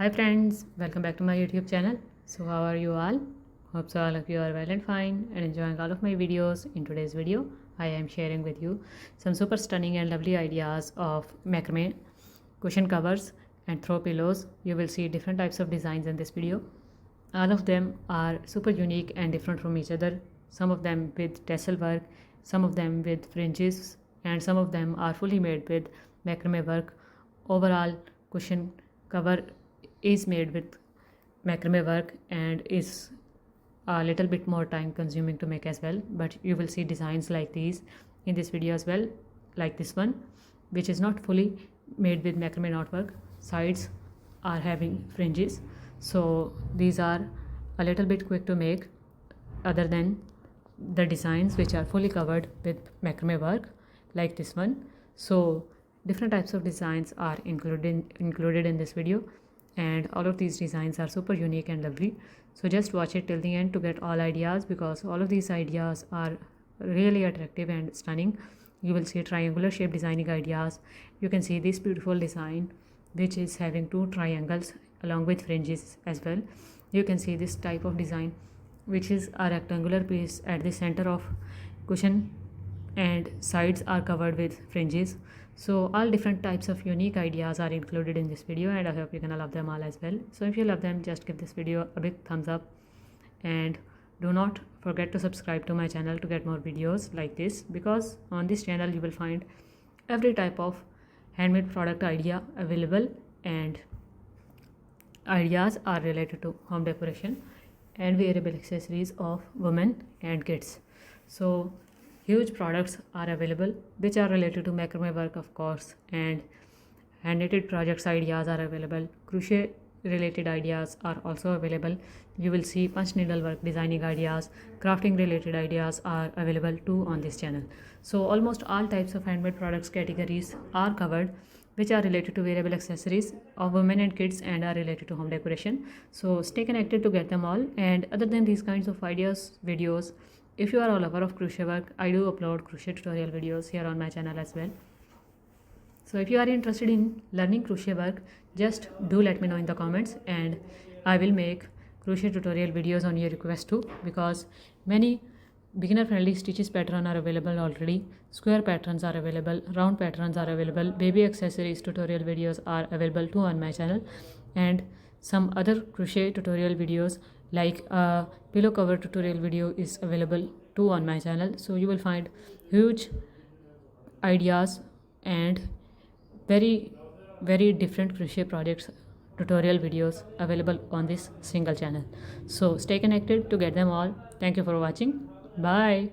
Hi friends, welcome back to my YouTube channel. So how are you all? Hope so all of you are well and fine and enjoying all of my videos. In today's video, I am sharing with you some super stunning and lovely ideas of macrame cushion covers and throw pillows. You will see different types of designs in this video. All of them are super unique and different from each other. Some of them with tassel work, some of them with fringes, and some of them are fully made with macrame work. Overall, cushion cover is made with macrame work and is a little bit more time consuming to make as well, but you will see designs like these in this video as well, like this one, which is not fully made with macrame knotwork. Sides are having fringes, so these are a little bit quick to make, other than the designs which are fully covered with macrame work like this one. So different types of designs are included in this video, and all of these designs are super unique and lovely. So just watch it till the end to get all ideas, because all of these ideas are really attractive and stunning. You will see triangular shape designing ideas. You can see this beautiful design which is having two triangles along with fringes as well. You can see this type of design which is a rectangular piece at the center of cushion and sides are covered with fringes. So all different types of unique ideas are included in this video, and I hope you're gonna love them all as well. So if you love them, just give this video a big thumbs up, and do not forget to subscribe to my channel to get more videos like this, because on this channel you will find every type of handmade product idea available, and ideas are related to home decoration and wearable accessories of women and kids. So huge products are available which are related to macrame work, of course, and hand knitted projects ideas are available. Crochet related ideas are also available. You will see punch needle work designing ideas, crafting related ideas are available too on this channel. So almost all types of handmade products categories are covered which are related to wearable accessories of women and kids and are related to home decoration. So stay connected to get them all. And other than these kinds of ideas videos, if you are a lover of crochet work, I do upload crochet tutorial videos here on my channel as well. So if you are interested in learning crochet work, just do let me know in the comments, and I will make crochet tutorial videos on your request too, because many beginner friendly stitches pattern are available already. Square patterns are available, round patterns are available, baby accessories tutorial videos are available too on my channel, and some other crochet tutorial videos like a pillow cover tutorial video is available too on my channel. So you will find huge ideas and very different crochet projects tutorial videos available on this single channel. So stay connected to get them all. Thank you for watching. Bye.